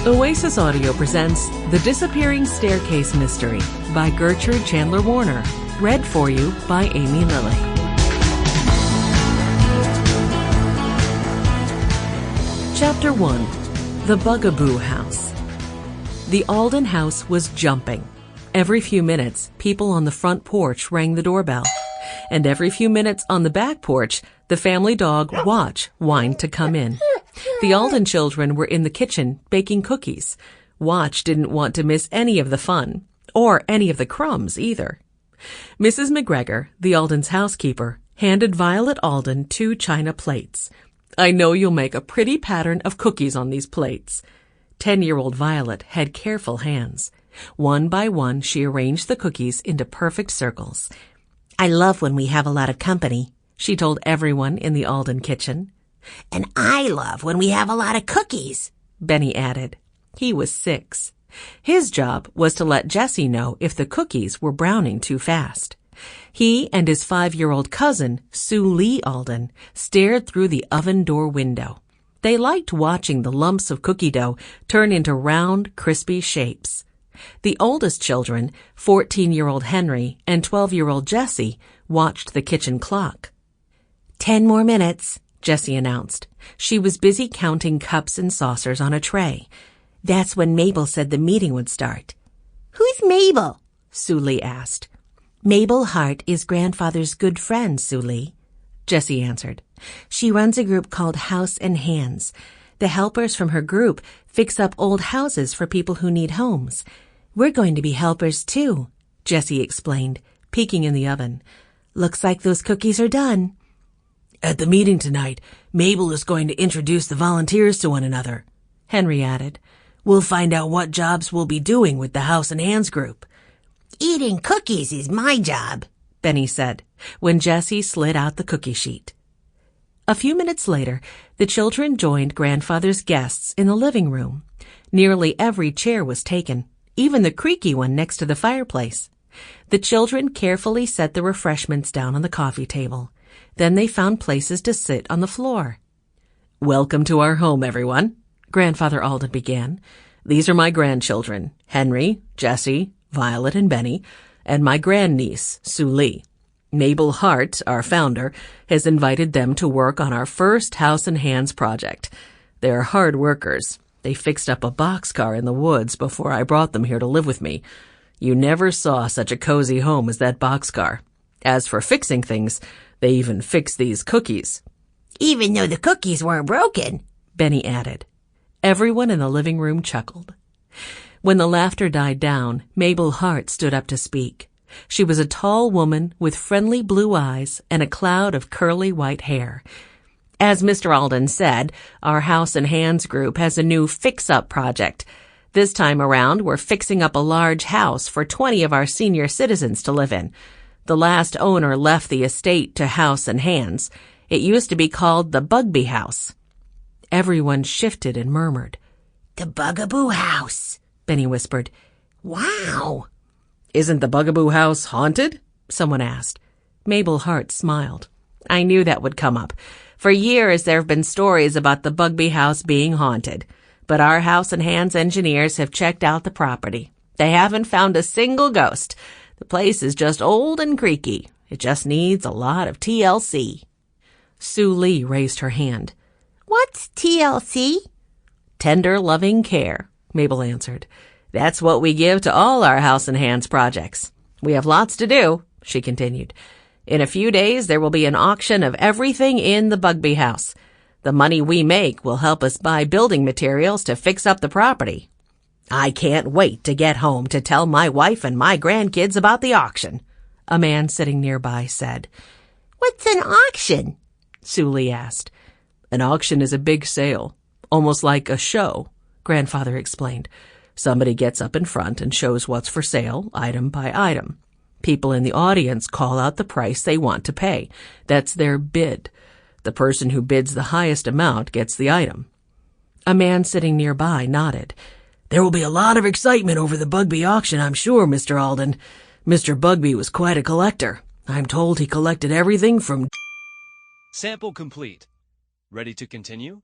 Oasis Audio presents The Disappearing Staircase Mystery by Gertrude Chandler Warner. Read for you by Aimee Lilly. Chapter 1. The Bugbee House. The Alden house was jumping. Every few minutes, people on the front porch rang the doorbell. And every few minutes on the back porch, the family dog Watch whined to come in. The Alden children were in the kitchen baking cookies. Watch didn't want to miss any of the fun, or any of the crumbs either. Mrs. McGregor, the Aldens' housekeeper, handed Violet Alden 2 china plates. "I know you'll make a pretty pattern of cookies on these plates." 10-year-old Violet had careful hands. One by one, she arranged the cookies into perfect circles. "I love when we have a lot of company," she told everyone in the Alden kitchen. "And I love when we have a lot of cookies," Benny added. He was 6. His job was to let Jessie know if the cookies were browning too fast. He and his 5-year-old cousin, Sue Lee Alden, stared through the oven door window. They liked watching the lumps of cookie dough turn into round, crispy shapes. The oldest children, 14-year-old Henry and 12-year-old Jessie, watched the kitchen clock. 10 more minutes, Jessie announced. She was busy counting cups and saucers on a tray. "That's when Mabel said the meeting would start." "Who's Mabel?" Sue Lee asked. "Mabel Hart is grandfather's good friend, Sue Lee," Jessie answered. "She runs a group called House and Hands. The helpers from her group fix up old houses for people who need homes. We're going to be helpers too," Jessie explained, peeking in the oven. "Looks like those cookies are done." "At the meeting tonight, Mabel is going to introduce the volunteers to one another," Henry added. "We'll find out what jobs we'll be doing with the House and Hands group." "Eating cookies is my job," Benny said, when Jessie slid out the cookie sheet. A few minutes later, the children joined grandfather's guests in the living room. Nearly every chair was taken, even the creaky one next to the fireplace. The children carefully set the refreshments down on the coffee table. Then they found places to sit on the floor. "Welcome to our home, everyone," Grandfather Alden began. "These are my grandchildren, Henry, Jessie, Violet, and Benny, and my grandniece, Sue Lee. Mabel Hart, our founder, has invited them to work on our first House and Hands project. They're hard workers. They fixed up a boxcar in the woods before I brought them here to live with me. You never saw such a cozy home as that boxcar. As for fixing things, they even fixed these cookies." "Even though the cookies weren't broken," Benny added. Everyone in the living room chuckled. When the laughter died down, Mabel Hart stood up to speak. She was a tall woman with friendly blue eyes and a cloud of curly white hair. "As Mr. Alden said, our House and Hands group has a new fix-up project. This time around, we're fixing up a large house for 20 of our senior citizens to live in. The last owner left the estate to House and Hands. It used to be called the Bugbee House." Everyone shifted and murmured. "The Bugbee House," Benny whispered. "Wow." "Isn't the Bugbee House haunted?" someone asked. Mabel Hart smiled. "I knew that would come up. For years there have been stories about the Bugbee House being haunted. But our House and Hands engineers have checked out the property. They haven't found a single ghost. The place is just old and creaky. It just needs a lot of TLC. Sue Lee raised her hand. "What's TLC?" "Tender, loving care," Mabel answered. "That's what we give to all our House and Hands projects. We have lots to do," she continued. "In a few days, there will be an auction of everything in the Bugbee House. The money we make will help us buy building materials to fix up the property. I can't wait to get home to tell my wife and my grandkids about the auction," a man sitting nearby said. "What's an auction?" Sue Lee asked. "An auction is a big sale, almost like a show," Grandfather explained. "Somebody gets up in front and shows what's for sale, item by item. People in the audience call out the price they want to pay. That's their bid. The person who bids the highest amount gets the item." A man sitting nearby nodded. "There will be a lot of excitement over the Bugbee auction, I'm sure, Mr. Alden. Mr. Bugbee was quite a collector. I'm told he collected everything from—" Sample complete. Ready to continue?